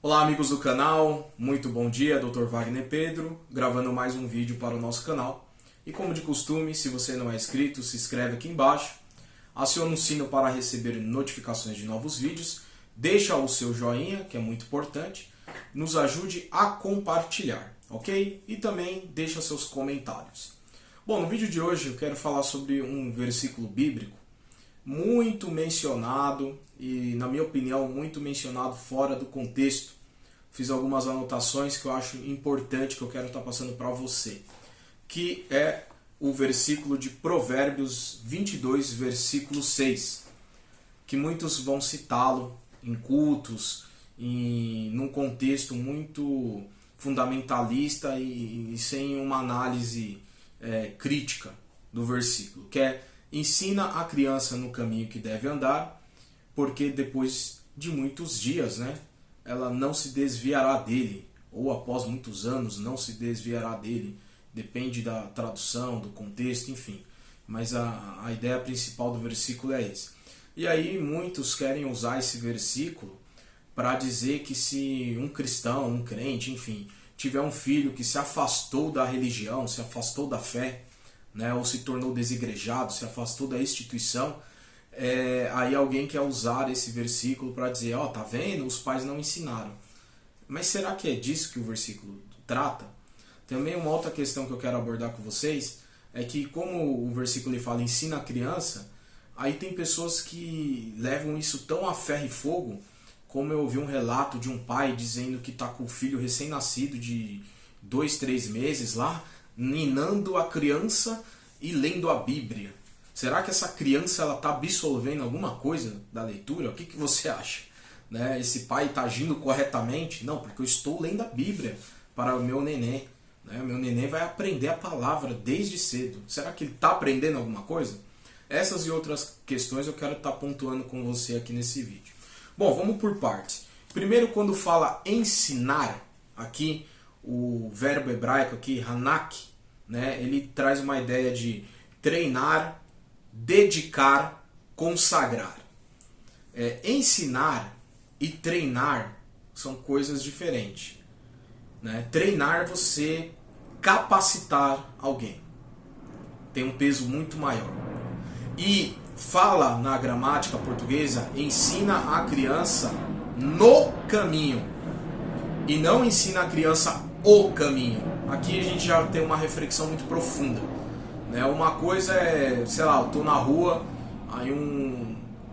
Olá amigos do canal, muito bom dia, Dr. Wagner Pedro, gravando mais um vídeo para o nosso canal. E como de costume, se você não é inscrito, se inscreve aqui embaixo, aciona o sino para receber notificações de novos vídeos, deixa o seu joinha, que é muito importante, nos ajude a compartilhar, ok? E também deixa seus comentários. Bom, no vídeo de hoje eu quero falar sobre um versículo bíblico muito mencionado e, na minha opinião, muito mencionado fora do contexto. Fiz algumas anotações que eu acho importante, que eu quero estar passando para você, que é o versículo de Provérbios 22, versículo 6, que muitos vão citá-lo em cultos, num contexto muito fundamentalista e sem uma análise crítica do versículo, que é: ensina a criança no caminho que deve andar, porque depois de muitos dias, ela não se desviará dele, ou após muitos anos não se desviará dele. Depende da tradução, do contexto, enfim. Mas a ideia principal do versículo é esse. E aí muitos querem usar esse versículo para dizer que se um cristão, um crente, enfim, tiver um filho que se afastou da religião, se afastou da fé, ou se tornou desigrejado, se afastou da instituição, aí alguém quer usar esse versículo para dizer: tá vendo, os pais não ensinaram. Mas será que é disso que o versículo trata? Também uma outra questão que eu quero abordar com vocês é que, como o versículo fala ensina a criança, aí tem pessoas que levam isso tão a ferro e fogo, como eu ouvi um relato de um pai dizendo que está com o filho recém-nascido de 2, 3 meses lá, ninando a criança e lendo a Bíblia. Será que essa criança está absorvendo alguma coisa da leitura? O que você acha? Esse pai está agindo corretamente? Não, porque eu estou lendo a Bíblia para o meu neném. Meu neném vai aprender a palavra desde cedo. Será que ele está aprendendo alguma coisa? Essas e outras questões eu quero estar pontuando com você aqui nesse vídeo. Bom, vamos por partes. Primeiro, quando fala ensinar, aqui o verbo hebraico aqui, hanak, ele traz uma ideia de treinar, dedicar, consagrar. Ensinar e treinar são coisas diferentes. Treinar, você capacitar alguém, tem um peso muito maior. E fala na gramática portuguesa, ensina a criança no caminho, e não ensina a criança o caminho. Aqui a gente já tem uma reflexão muito profunda. Uma coisa é, sei lá, eu tô na rua, aí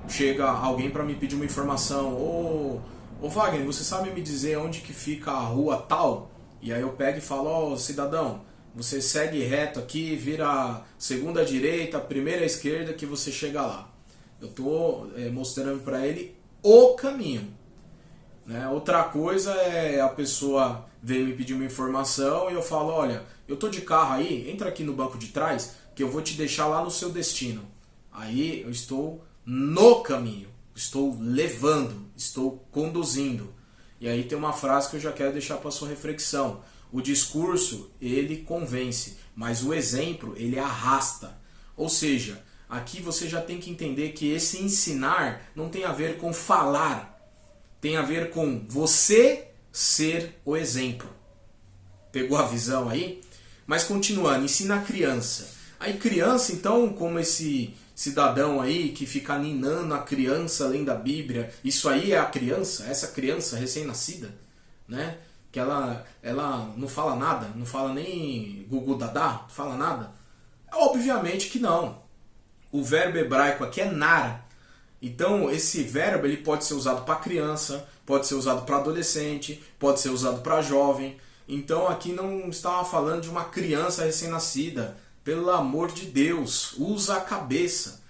chega alguém para me pedir uma informação: Ô Wagner, você sabe me dizer onde que fica a rua tal? E aí eu pego e falo: cidadão, você segue reto aqui, vira segunda à direita, primeira à esquerda, que você chega lá. Eu estou mostrando para ele o caminho. Outra coisa é a pessoa veio me pedir uma informação e eu falo: olha, eu tô de carro aí, entra aqui no banco de trás que eu vou te deixar lá no seu destino. Aí eu estou no caminho, estou levando, estou conduzindo. E aí tem uma frase que eu já quero deixar para sua reflexão: o discurso, ele convence, mas o exemplo, ele arrasta. Ou seja, aqui você já tem que entender que esse ensinar não tem a ver com falar, tem a ver com você ser o exemplo. Pegou a visão aí? Mas continuando, ensina a criança. Aí criança, então, como esse cidadão aí que fica ninando a criança lendo a Bíblia, isso aí é a criança, essa criança recém-nascida, que ela não fala nada, não fala nem gugu dadá, não fala nada? Obviamente que não. O verbo hebraico aqui é nar. Então esse verbo ele pode ser usado para criança, pode ser usado para adolescente, pode ser usado para jovem. Então aqui não estava falando de uma criança recém-nascida. Pelo amor de Deus, usa a cabeça.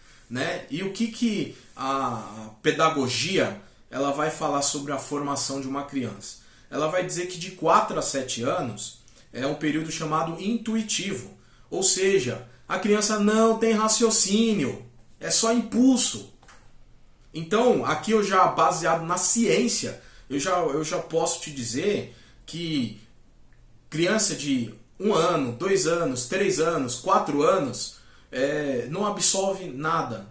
E o que a pedagogia ela vai falar sobre a formação de uma criança? Ela vai dizer que de 4 a 7 anos é um período chamado intuitivo. Ou seja, a criança não tem raciocínio, é só impulso. Então, aqui eu já, baseado na ciência, eu já posso te dizer que criança de 1 ano, 2 anos, 3 anos, 4 anos, não absorve nada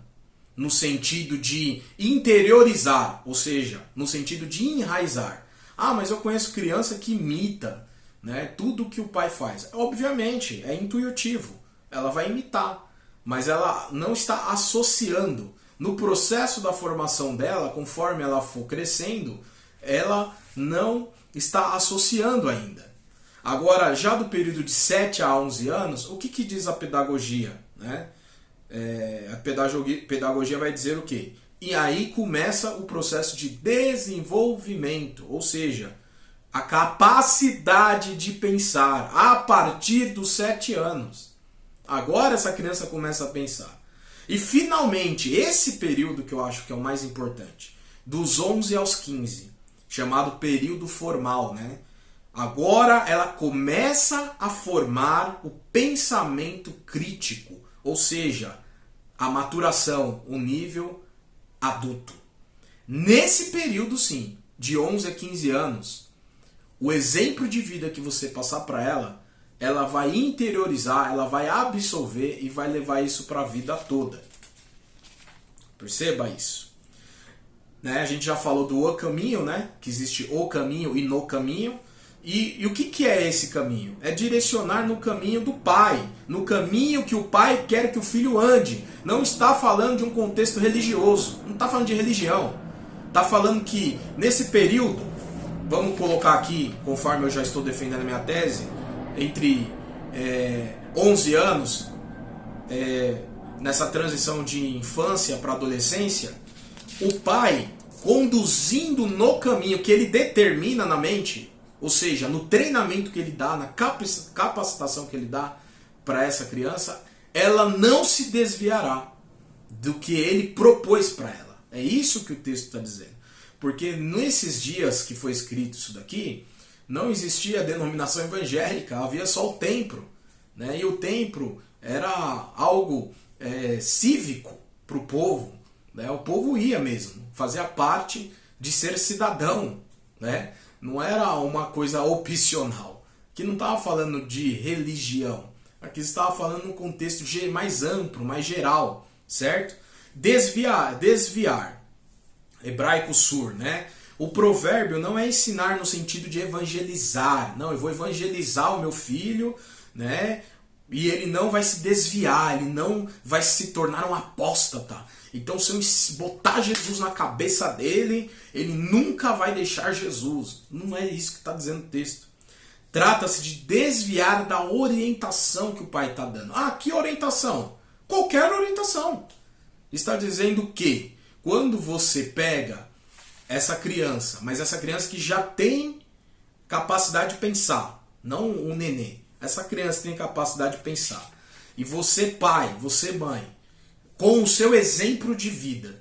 no sentido de interiorizar, ou seja, no sentido de enraizar. Ah, mas eu conheço criança que imita, né, tudo que o pai faz. Obviamente, é intuitivo. Ela vai imitar, mas ela não está associando. No processo da formação dela, conforme ela for crescendo, ela não está associando ainda. Agora, já do período de 7 a 11 anos, o que diz a pedagogia? Né? A pedagogia vai dizer o quê? E aí começa o processo de desenvolvimento, ou seja, a capacidade de pensar a partir dos 7 anos. Agora essa criança começa a pensar. E finalmente, esse período que eu acho que é o mais importante, dos 11 aos 15, chamado período formal, né? Agora ela começa a formar o pensamento crítico, ou seja, a maturação, o nível adulto. Nesse período, sim, de 11 a 15 anos, o exemplo de vida que você passar para ela vai interiorizar, ela vai absorver e vai levar isso para a vida toda. Perceba isso. Né? A gente já falou do o caminho, né? Que existe o caminho e no caminho. E o que é esse caminho? É direcionar no caminho do pai, no caminho que o pai quer que o filho ande. Não está falando de um contexto religioso, não está falando de religião. Está falando que nesse período, vamos colocar aqui, conforme eu já estou defendendo a minha tese, entre 11 anos, nessa transição de infância para adolescência, o pai conduzindo no caminho que ele determina na mente, ou seja, no treinamento que ele dá, na capacitação que ele dá para essa criança, ela não se desviará do que ele propôs para ela. É isso que o texto está dizendo. Porque nesses dias que foi escrito isso daqui, não existia a denominação evangélica, havia só o templo. Né? E o templo era algo cívico para o povo. Né? O povo ia mesmo, fazia parte de ser cidadão. Né? Não era uma coisa opcional. Aqui não estava falando de religião. Aqui estava falando num contexto mais amplo, mais geral. Certo? Desviar. Hebraico sur, né? O provérbio não é ensinar no sentido de evangelizar. Não, eu vou evangelizar o meu filho, né? E ele não vai se desviar, ele não vai se tornar um apóstata. Então, se eu botar Jesus na cabeça dele, ele nunca vai deixar Jesus. Não é isso que está dizendo o texto. Trata-se de desviar da orientação que o pai está dando. Ah, que orientação? Qualquer orientação. Está dizendo que quando você pega essa criança, mas essa criança que já tem capacidade de pensar, não o nenê, essa criança tem capacidade de pensar, e você pai, você mãe, com o seu exemplo de vida,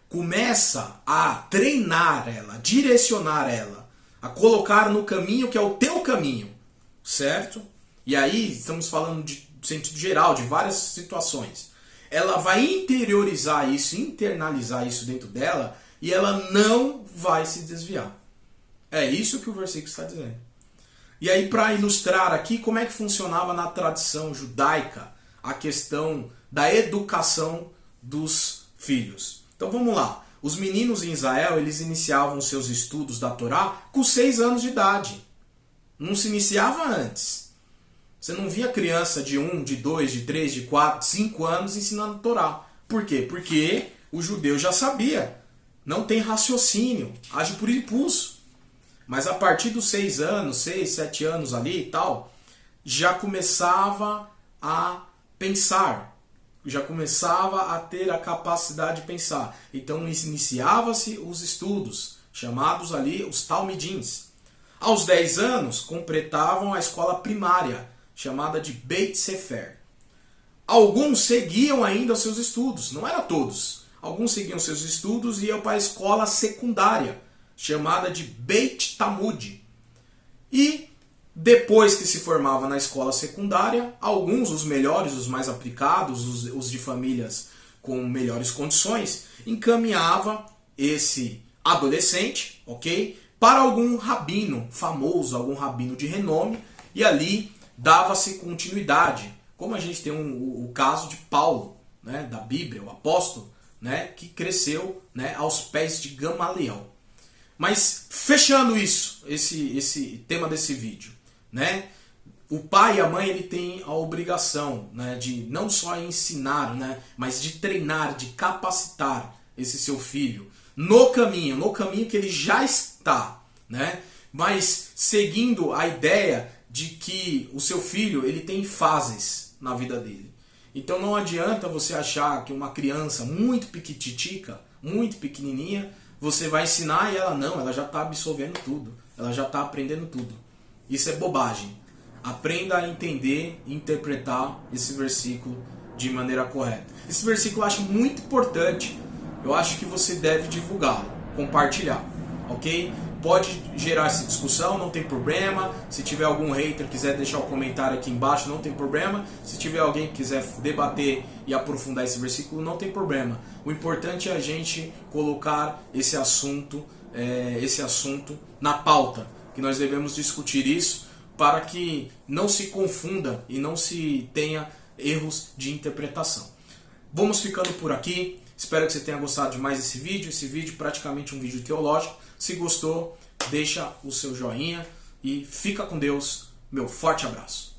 começa a treinar ela, direcionar ela, a colocar no caminho que é o teu caminho, certo? E aí estamos falando de sentido geral, de várias situações. Ela vai interiorizar isso, internalizar isso dentro dela, e ela não vai se desviar. É isso que o versículo está dizendo. E aí, para ilustrar aqui como é que funcionava na tradição judaica a questão da educação dos filhos. Então vamos lá. Os meninos em Israel, eles iniciavam seus estudos da Torá com 6 anos de idade. Não se iniciava antes. Você não via criança de 1, de 2, de 3, de 4, 5 anos ensinando a Torá. Por quê? Porque o judeu já sabia. Não tem raciocínio, age por impulso. Mas a partir dos 6 anos, 6, 7 anos ali e tal, já começava a pensar. Já começava a ter a capacidade de pensar. Então iniciava-se os estudos, chamados ali os talmidins. Aos 10 anos, completavam a escola primária, chamada de Beit Sefer. Alguns seguiam ainda seus estudos, não era todos. Alguns seguiam seus estudos e iam para a escola secundária, chamada de Beit Talmud. E depois que se formava na escola secundária, alguns, os melhores, os mais aplicados, os de famílias com melhores condições, encaminhava esse adolescente, ok, para algum rabino famoso, algum rabino de renome, e ali dava-se continuidade, como a gente tem o caso de Paulo, né, da Bíblia, o apóstolo, né, que cresceu, né, aos pés de Gamaliel. Mas fechando isso, esse tema desse vídeo, né? O pai e a mãe, ele tem a obrigação, né, de não só ensinar, né, mas de treinar, de capacitar esse seu filho no caminho que ele já está, né? Mas seguindo a ideia de que o seu filho, ele tem fases na vida dele. Então não adianta você achar que uma criança muito piquititica, muito pequenininha, você vai ensinar e ela já está absorvendo tudo, ela já está aprendendo tudo. Isso é bobagem. Aprenda a entender e interpretar esse versículo de maneira correta. Esse versículo eu acho muito importante. Eu acho que você deve divulgá-lo, compartilhar, ok? Pode gerar essa discussão, não tem problema. Se tiver algum hater quiser deixar um comentário aqui embaixo, não tem problema. Se tiver alguém que quiser debater e aprofundar esse versículo, não tem problema. O importante é a gente colocar esse assunto na pauta, que nós devemos discutir isso, para que não se confunda e não se tenha erros de interpretação. Vamos ficando por aqui. Espero que você tenha gostado de mais esse vídeo. Esse vídeo é praticamente um vídeo teológico. Se gostou, deixa o seu joinha e fica com Deus. Meu forte abraço.